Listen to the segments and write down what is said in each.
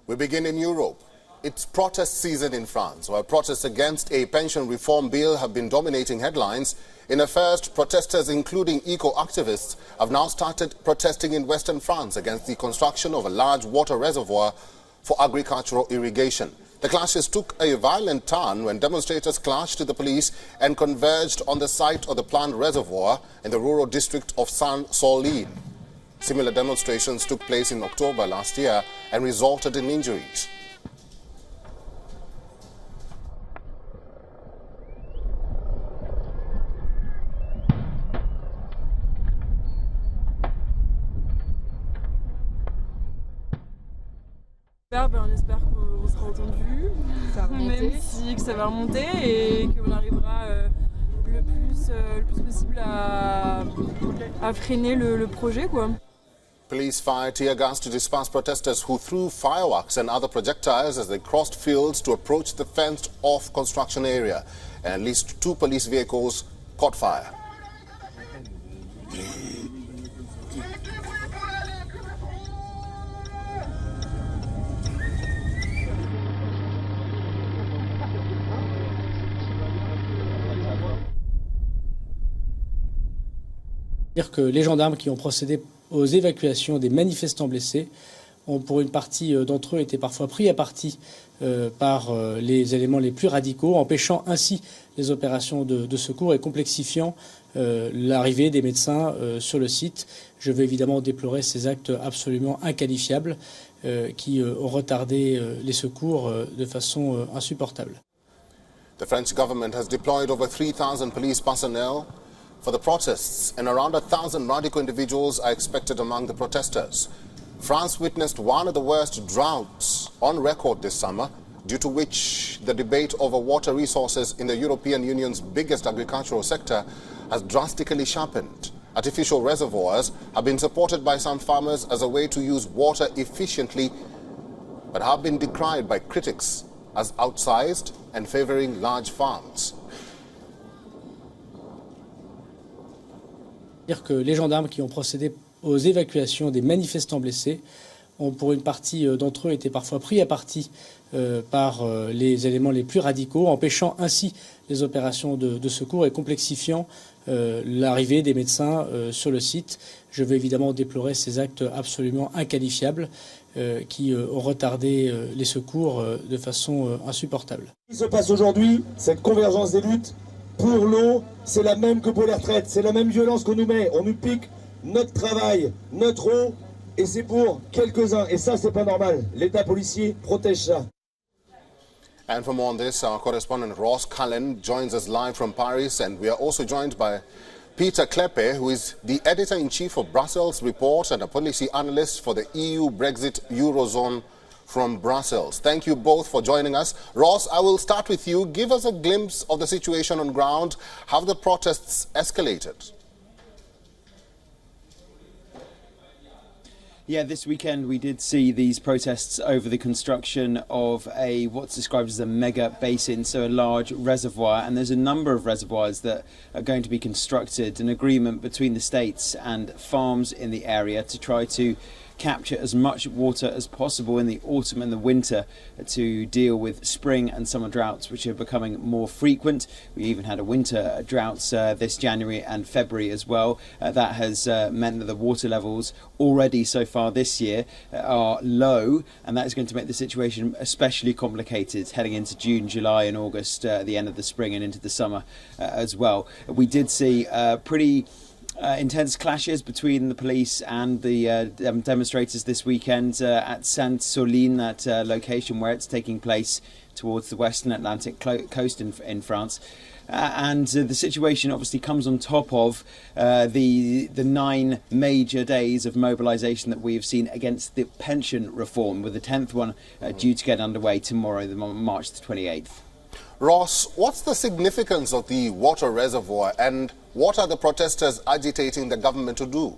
We begin in Europe. It's protest season in France, where protests against a pension reform bill have been dominating headlines. In a first, protesters, including eco-activists, have now started protesting in western France against the construction of a large water reservoir for agricultural irrigation. The clashes took a violent turn when demonstrators clashed with the police and converged on the site of the planned reservoir in the rural district of Sainte-Soline. Similar demonstrations took place in October last year and resulted in injuries. On espère qu'on sera entendu, même si que ça va remonter et qu'on arrivera le plus possible à freiner le projet, quoi. Police fired tear gas to disperse protesters who threw fireworks and other projectiles as they crossed fields to approach the fenced-off construction area. And at least 2 police vehicles caught fire. Dire que les gendarmes qui ont procédé aux évacuations des manifestants blessés ont, pour une partie d'entre eux, été parfois pris à partie par les éléments les plus radicaux, empêchant ainsi les opérations de secours et complexifiant l'arrivée des médecins sur le site. Je veux évidemment déplorer ces actes absolument inqualifiables qui ont retardé les secours de façon insupportable. The French government has deployed over 3,000 police personnel for the protests, and around 1,000 radical individuals are expected among the protesters. France witnessed one of the worst droughts on record this summer, due to which the debate over water resources in the European Union's biggest agricultural sector has drastically sharpened. Artificial reservoirs have been supported by some farmers as a way to use water efficiently, but have been decried by critics as outsized and favoring large farms. Dire que les gendarmes qui ont procédé aux évacuations des manifestants blessés ont, pour une partie d'entre eux, été parfois pris à partie par les éléments les plus radicaux, empêchant ainsi les opérations de secours et complexifiant l'arrivée des médecins sur le site. Je veux évidemment déplorer ces actes absolument inqualifiables qui ont retardé les secours de façon insupportable. Ce qui se passe aujourd'hui, cette convergence des luttes pour l'eau, c'est la même que pour les retraites, c'est la même violence qu'on nous met. On nous pique notre travail, notre eau, et c'est pour quelques-uns. Et ça, c'est pas normal. L'État policier protège ça. And for more on this, our correspondent Ross Cullen joins us live from Paris, and we are also joined by Peter Kleppe, who is the editor-in-chief of Brussels Report and a policy analyst for the EU Brexit Eurozone from Brussels. Thank you both for joining us. Ross, I will start with you. Give us a glimpse of the situation on ground. Have the protests escalated? Yeah, this weekend we did see these protests over the construction of what's described as a mega basin, so a large reservoir, and there's a number of reservoirs that are going to be constructed, an agreement between the states and farms in the area to try to capture as much water as possible in the autumn and the winter to deal with spring and summer droughts, which are becoming more frequent. We even had a winter droughts this January and February as well. That has meant that the water levels already so far this year are low, and that is going to make the situation especially complicated heading into June, July and August, the end of the spring and into the summer as well. We did see pretty intense clashes between the police and the demonstrators this weekend at Sainte-Soline, that location where it's taking place towards the western Atlantic coast in France. And the situation obviously comes on top of the 9 major days of mobilisation that we have seen against the pension reform, with the 10th one due to get underway tomorrow, March the 28th. Ross, what's the significance of the water reservoir, and what are the protesters agitating the government to do?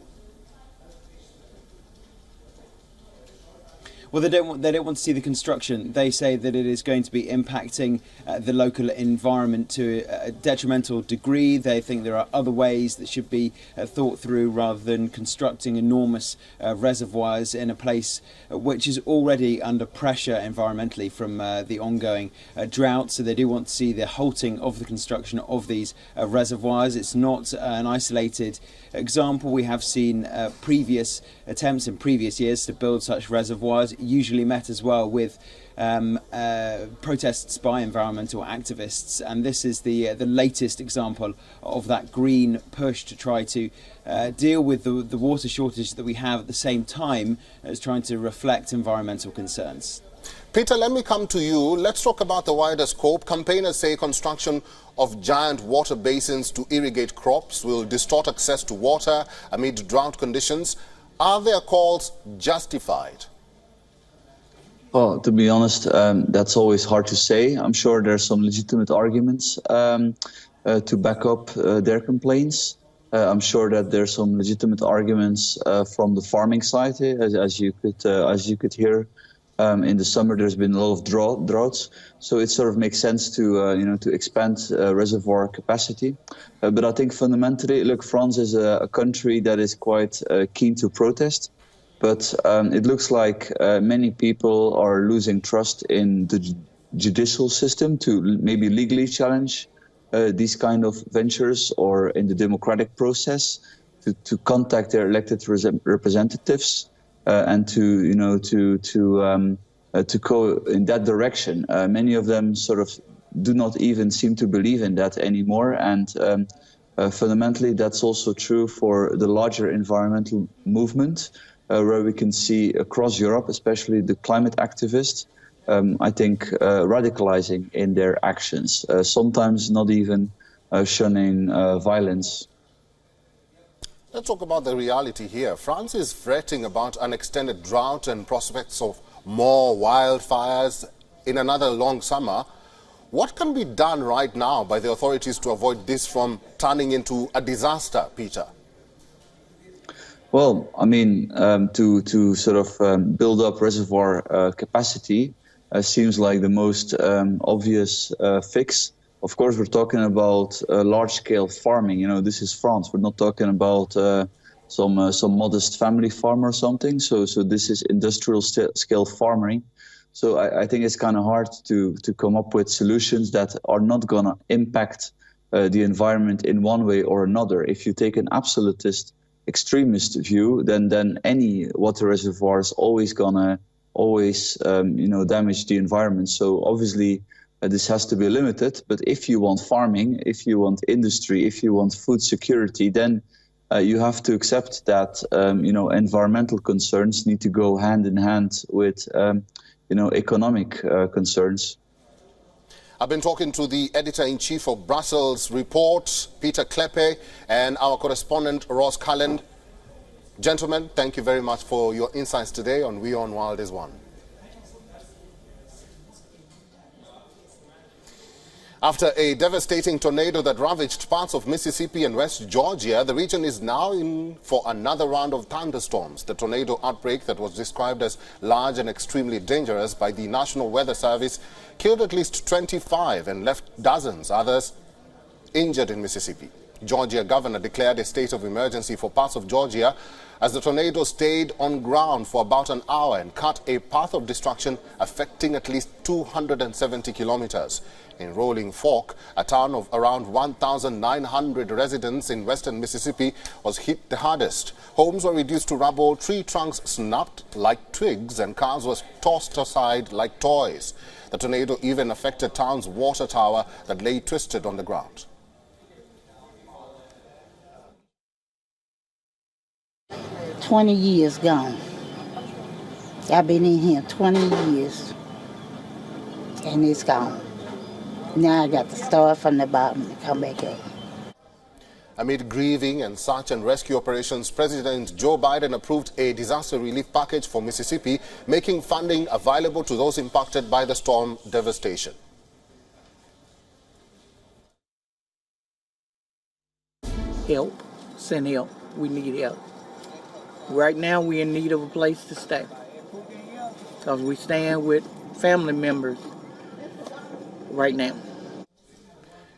Well, they don't want to see the construction. They say that it is going to be impacting the local environment to a detrimental degree. They think there are other ways that should be thought through rather than constructing enormous reservoirs in a place which is already under pressure environmentally from the ongoing drought. So they do want to see the halting of the construction of these reservoirs. It's not an isolated example. We have seen previous attempts in previous years to build such reservoirs, usually met as well with protests by environmental activists, and this is the latest example of that green push to try to deal with the water shortage that we have at the same time as trying to reflect environmental concerns. Peter, let me come to you. Let's talk about the wider scope. Campaigners say construction of giant water basins to irrigate crops will distort access to water amid drought conditions. Are their calls justified? Well, to be honest, that's always hard to say. I'm sure there's some legitimate arguments to back up their complaints. I'm sure that there's some legitimate arguments from the farming side, as you could hear. In the summer, there's been a lot of droughts, so it sort of makes sense to to expand reservoir capacity. But I think fundamentally, look, France is a country that is quite keen to protest. But it looks like many people are losing trust in the judicial system to maybe legally challenge these kind of ventures, or in the democratic process to contact their elected representatives and to go in that direction. Many of them sort of do not even seem to believe in that anymore, and fundamentally that's also true for the larger environmental movement. Where we can see across Europe, especially the climate activists, I think radicalizing in their actions, sometimes not even shunning violence. Let's talk about the reality here. France is fretting about an extended drought and prospects of more wildfires in another long summer. What can be done right now by the authorities to avoid this from turning into a disaster, Peter? Well, I mean, to sort of build up reservoir capacity seems like the most obvious fix. Of course, we're talking about large-scale farming. You know, this is France. We're not talking about some modest family farm or something. So this is industrial-scale farming. So I think it's kind of hard to come up with solutions that are not going to impact the environment in one way or another. If you take an absolutist extremist view, then any water reservoir is always gonna damage the environment. So obviously this has to be limited. But if you want farming, if you want industry, if you want food security, then you have to accept that environmental concerns need to go hand in hand with economic concerns. I've been talking to the editor-in-chief of Brussels Report, Peter Kleppe, and our correspondent, Ross Cullen. Gentlemen, thank you very much for your insights today on WION World is One. After a devastating tornado that ravaged parts of Mississippi and West Georgia, the region is now in for another round of thunderstorms. The tornado outbreak that was described as large and extremely dangerous by the National Weather Service killed at least 25 and left dozens others injured in Mississippi. Georgia governor declared a state of emergency for parts of Georgia as the tornado stayed on ground for about an hour and cut a path of destruction affecting at least 270 kilometers. In Rolling Fork, a town of around 1,900 residents in western Mississippi was hit the hardest. Homes were reduced to rubble, tree trunks snapped like twigs, and cars were tossed aside like toys. The tornado even affected town's water tower that lay twisted on the ground. "20 years gone. I've been in here 20 years, and it's gone. Now I got to start from the bottom and come back up." Amid grieving and search and rescue operations, President Joe Biden approved a disaster relief package for Mississippi, making funding available to those impacted by the storm devastation. Help, send help. We need help. Right now we're in need of a place to stay. because we stand with family members right now.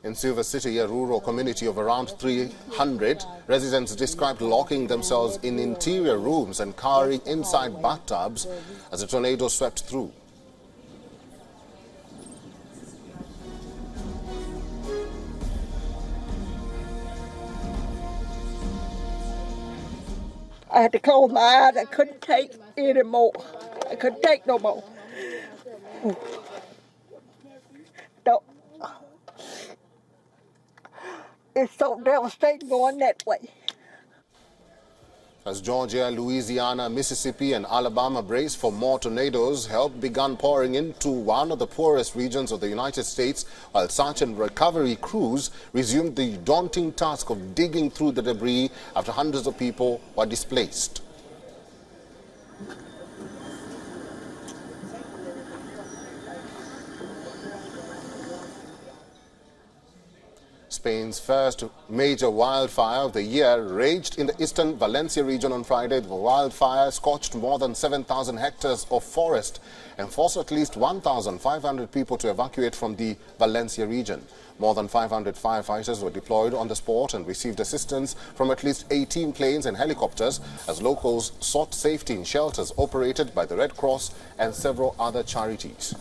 In Silver City, a rural community of around 300, residents described locking themselves in interior rooms and cowering inside bathtubs as a tornado swept through. I had to close my eyes. I couldn't take any more. I couldn't take no more. No. It's so devastating going that way. As Georgia, Louisiana, Mississippi and Alabama brace for more tornadoes, help began pouring into one of the poorest regions of the United States, while search and recovery crews resumed the daunting task of digging through the debris after hundreds of people were displaced. Spain's first major wildfire of the year raged in the eastern Valencia region on Friday. The wildfire scorched more than 7,000 hectares of forest and forced at least 1,500 people to evacuate from the Valencia region. More than 500 firefighters were deployed on the spot and received assistance from at least 18 planes and helicopters as locals sought safety in shelters operated by the Red Cross and several other charities.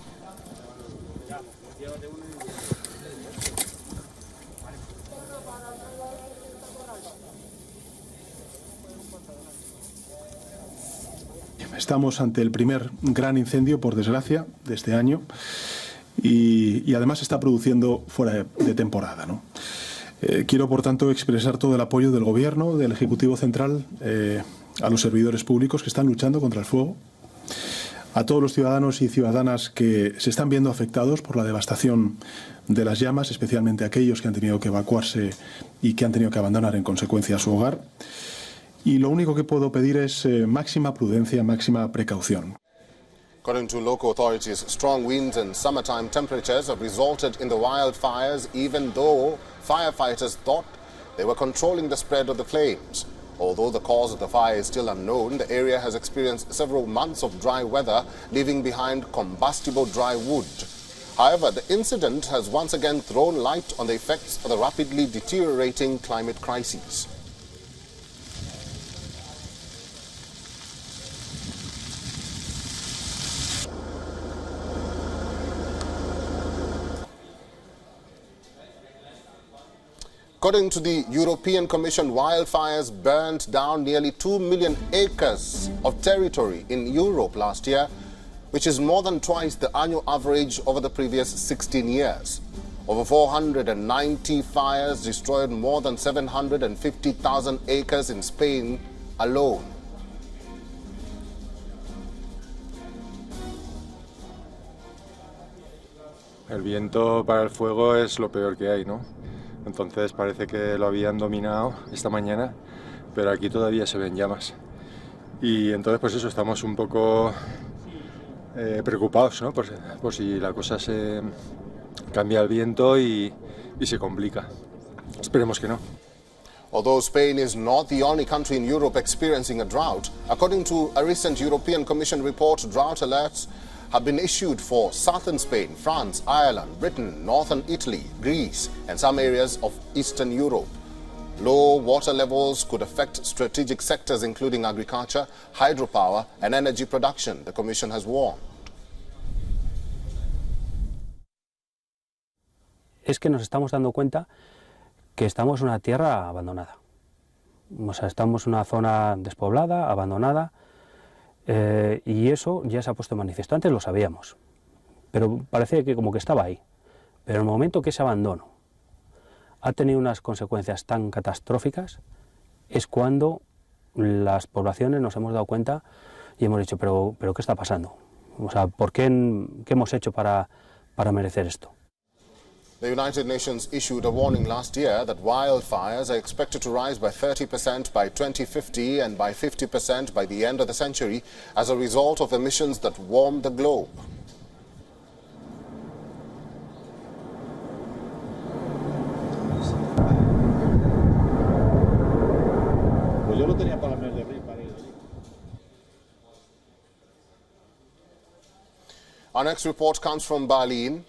Estamos ante el primer gran incendio, por desgracia, de este año y además se está produciendo fuera de temporada, ¿no? Quiero, por tanto, expresar todo el apoyo del Gobierno, del Ejecutivo Central, a los servidores públicos que están luchando contra el fuego, a todos los ciudadanos y ciudadanas que se están viendo afectados por la devastación de las llamas, especialmente aquellos que han tenido que evacuarse y que han tenido que abandonar en consecuencia su hogar. Y lo único que puedo pedir es máxima prudencia, máxima precaución. According to local authorities, strong winds and summertime temperatures have resulted in the wildfires, even though firefighters thought they were controlling the spread of the flames. Although the cause of the fire is still unknown, the area has experienced several months of dry weather, leaving behind combustible dry wood. However, the incident has once again thrown light on the effects of the rapidly deteriorating climate crisis. According to the European Commission, wildfires burned down nearly 2 million acres of territory in Europe last year, which is more than twice the annual average over the previous 16 years. Over 490 fires destroyed more than 750,000 acres in Spain alone. El viento para el fuego es lo peor que hay, ¿no? Entonces parece que lo habían dominado esta mañana, pero aquí todavía se ven llamas. Y entonces pues eso, estamos un poco preocupados, ¿no? Por si la cosa se cambia el viento y se complica. Esperemos que no. Although Spain is not the only country in Europe experiencing a drought, according to a recent European Commission report, drought alerts have been issued for southern Spain, France, Ireland, Britain, northern Italy, Greece, and some areas of Eastern Europe. Low water levels could affect strategic sectors including agriculture, hydropower, and energy production, the Commission has warned. Es que nos estamos dando cuenta que estamos en una tierra abandonada. O sea, estamos en una zona despoblada, abandonada, y eso ya se ha puesto en manifiesto. Antes lo sabíamos, pero parece que como que estaba ahí. Pero en el momento que ese abandono ha tenido unas consecuencias tan catastróficas, es cuando las poblaciones nos hemos dado cuenta y hemos dicho, pero ¿qué está pasando? O sea, ¿qué hemos hecho para merecer esto? The United Nations issued a warning last year that wildfires are expected to rise by 30% by 2050 and by 50% by the end of the century as a result of emissions that warm the globe. Our next report comes from Berlin.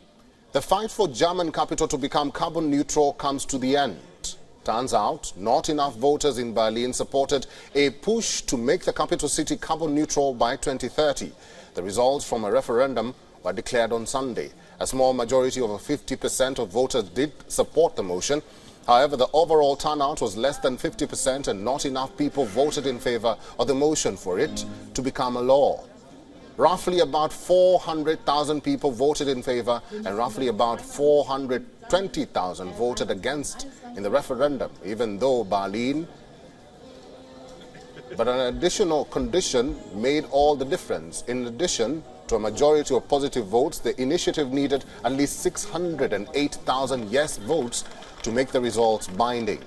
The fight for German capital to become carbon neutral comes to the end. Turns out, not enough voters in Berlin supported a push to make the capital city carbon neutral by 2030. The results from a referendum were declared on Sunday. A small majority, over 50% of voters, did support the motion. However, the overall turnout was less than 50% and not enough people voted in favor of the motion for it to become a law. Roughly about 400,000 people voted in favor and roughly about 420,000 voted against in the referendum, even though Berlin. But an additional condition made all the difference. In addition to a majority of positive votes, the initiative needed at least 608,000 yes votes to make the results binding.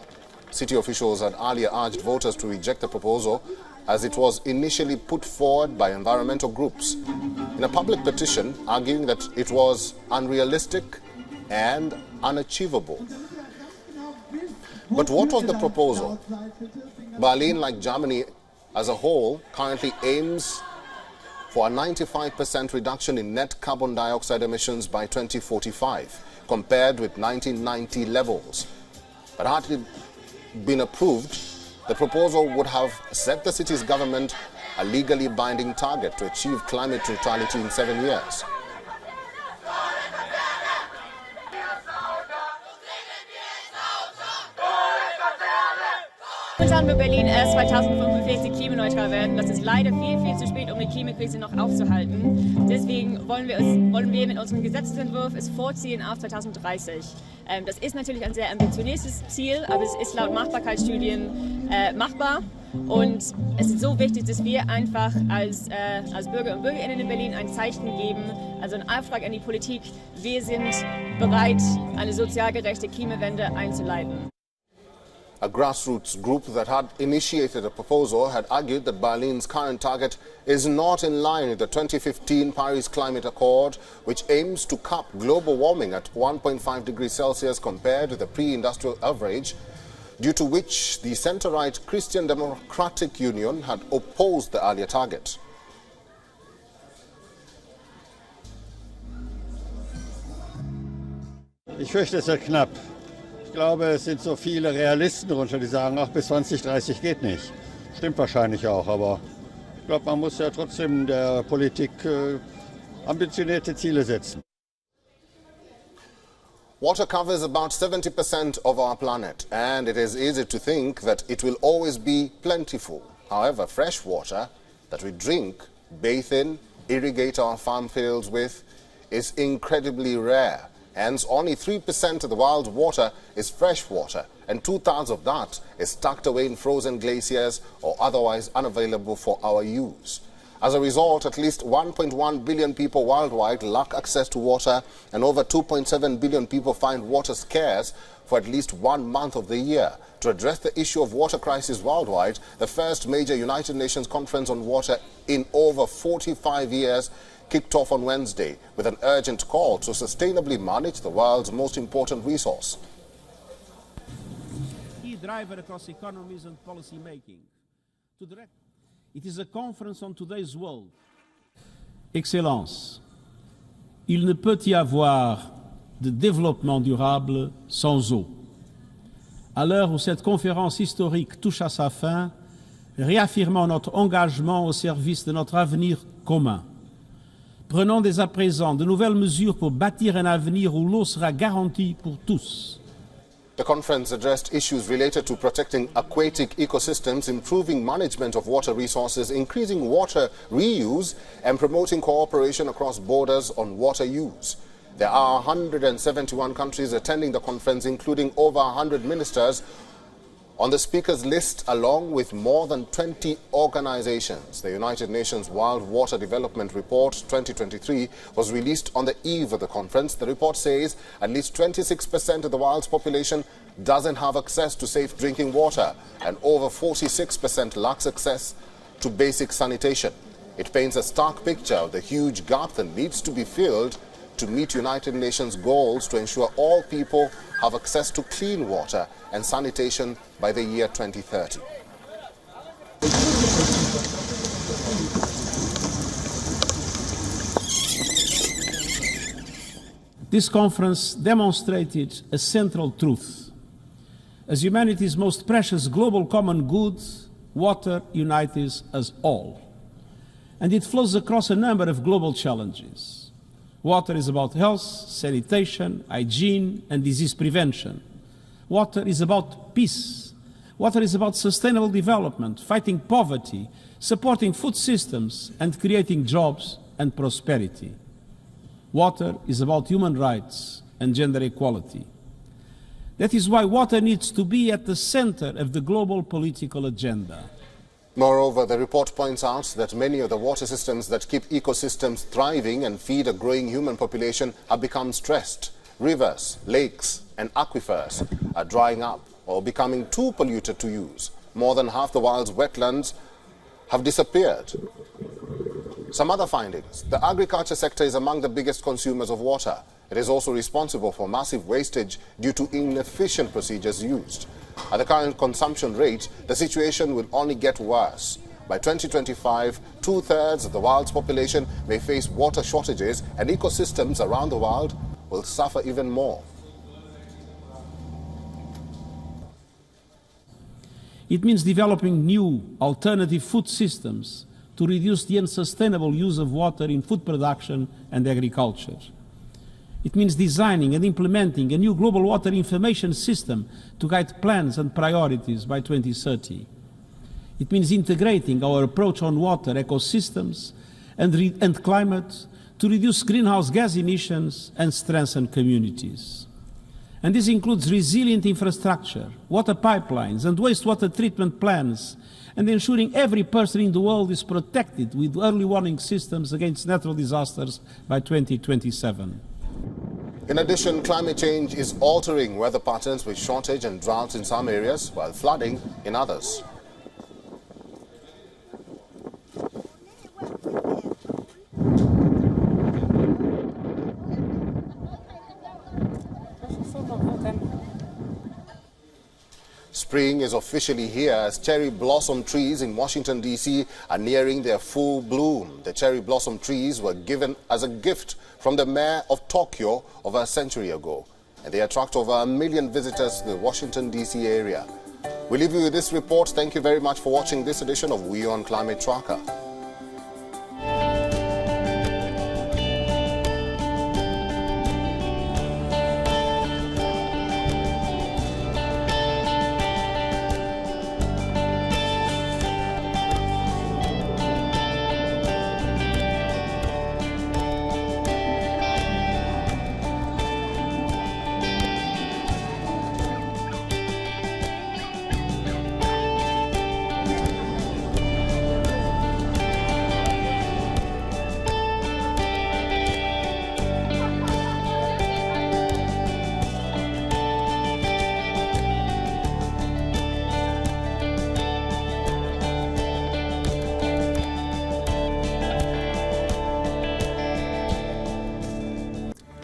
City officials had earlier urged voters to reject the proposal as it was initially put forward by environmental groups in a public petition arguing that it was unrealistic and unachievable. But what was the proposal? Berlin, like Germany as a whole, currently aims for a 95% reduction in net carbon dioxide emissions by 2045, compared with 1990 levels. But had it been approved, the proposal would have set the city's government a legally binding target to achieve climate neutrality in 7 years. Momentan wird Berlin erst 2045 klimaneutral werden. Das ist leider viel zu spät, um die Klimakrise noch aufzuhalten. Deswegen wollen wir mit unserem Gesetzesentwurf es vorziehen auf 2030. Das ist natürlich ein sehr ambitioniertes Ziel, aber es ist laut Machbarkeitsstudien machbar. Und es ist so wichtig, dass wir einfach als Bürger und Bürgerinnen in Berlin ein Zeichen geben, also einen Auftrag an die Politik. Wir sind bereit, eine sozial gerechte Klimawende einzuleiten. A grassroots group that had initiated a proposal had argued that Berlin's current target is not in line with the 2015 Paris Climate Accord, which aims to cap global warming at 1.5 degrees Celsius compared with the pre-industrial average, due to which the centre-right Christian Democratic Union had opposed the earlier target. Ich fürchte, es wird knapp. Ich glaube, es sind so viele Realisten darunter, die sagen, ach, bis 2030 geht nicht. Stimmt wahrscheinlich auch, aber ich glaube, man muss ja trotzdem der Politik ambitionierte Ziele setzen. Water covers about 70% of our planet, and it is easy to think that it will always be plentiful. However, fresh water that we drink, bathe in, irrigate our farm fields with, is incredibly rare. Hence, only 3% of the world's water is fresh water, and 2/3 of that is tucked away in frozen glaciers or otherwise unavailable for our use. As a result, at least 1.1 billion people worldwide lack access to water, and over 2.7 billion people find water scarce for at least 1 month of the year. To address the issue of water crisis worldwide, the first major United Nations conference on water in over 45 years kicked off on Wednesday with an urgent call to sustainably manage the world's most important resource. Key driver across economies and policy making. It is a conference on today's world. Excellence, il ne peut y avoir de développement durable sans eau. À l'heure où cette conférence historique touche à sa fin, réaffirmons notre engagement au service de notre avenir commun. Prenons dès à présent de nouvelles mesures pour bâtir un avenir où l'eau sera garantie pour tous. The conference addressed issues related to protecting aquatic ecosystems, improving management of water resources, increasing water reuse, and promoting cooperation across borders on water use. There are 171 countries attending the conference, including over 100 ministers on the speakers list, along with more than 20 organizations. The United Nations World Water Development Report 2023 was released on the eve of the conference. The report says at least 26% of the world's population doesn't have access to safe drinking water, and over 46% lacks access to basic sanitation. It paints a stark picture of the huge gap that needs to be filled to meet United Nations goals to ensure all people have access to clean water and sanitation by the year 2030. This conference demonstrated a central truth. As humanity's most precious global common good, water unites us all. And it flows across a number of global challenges. Water is about health, sanitation, hygiene, and disease prevention. Water is about peace. Water is about sustainable development, fighting poverty, supporting food systems, and creating jobs and prosperity. Water is about human rights and gender equality. That is why water needs to be at the center of the global political agenda. Moreover, the report points out that many of the water systems that keep ecosystems thriving and feed a growing human population have become stressed. Rivers, lakes, and aquifers are drying up or becoming too polluted to use. More than half the world's wetlands have disappeared. Some other findings. The agriculture sector is among the biggest consumers of water. It is also responsible for massive wastage due to inefficient procedures used. At the current consumption rate, the situation will only get worse. By 2025, 2/3 of the world's population may face water shortages, and ecosystems around the world will suffer even more. It means developing new alternative food systems to reduce the unsustainable use of water in food production and agriculture. It means designing and implementing a new global water information system to guide plans and priorities by 2030. It means integrating our approach on water ecosystems and climate to reduce greenhouse gas emissions and strengthen communities. And this includes resilient infrastructure, water pipelines and wastewater treatment plans, and ensuring every person in the world is protected with early warning systems against natural disasters by 2027. In addition, climate change is altering weather patterns with shortage and droughts in some areas, while flooding in others. Spring is officially here as cherry blossom trees in Washington, D.C. are nearing their full bloom. The cherry blossom trees were given as a gift from the mayor of Tokyo over a century ago, and they attract over 1 million visitors to the Washington, D.C. area. We leave you with this report. Thank you very much for watching this edition of WION Climate Tracker.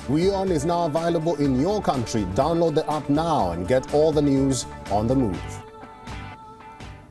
WION is now available in your country. Download the app now and get all the news on the move.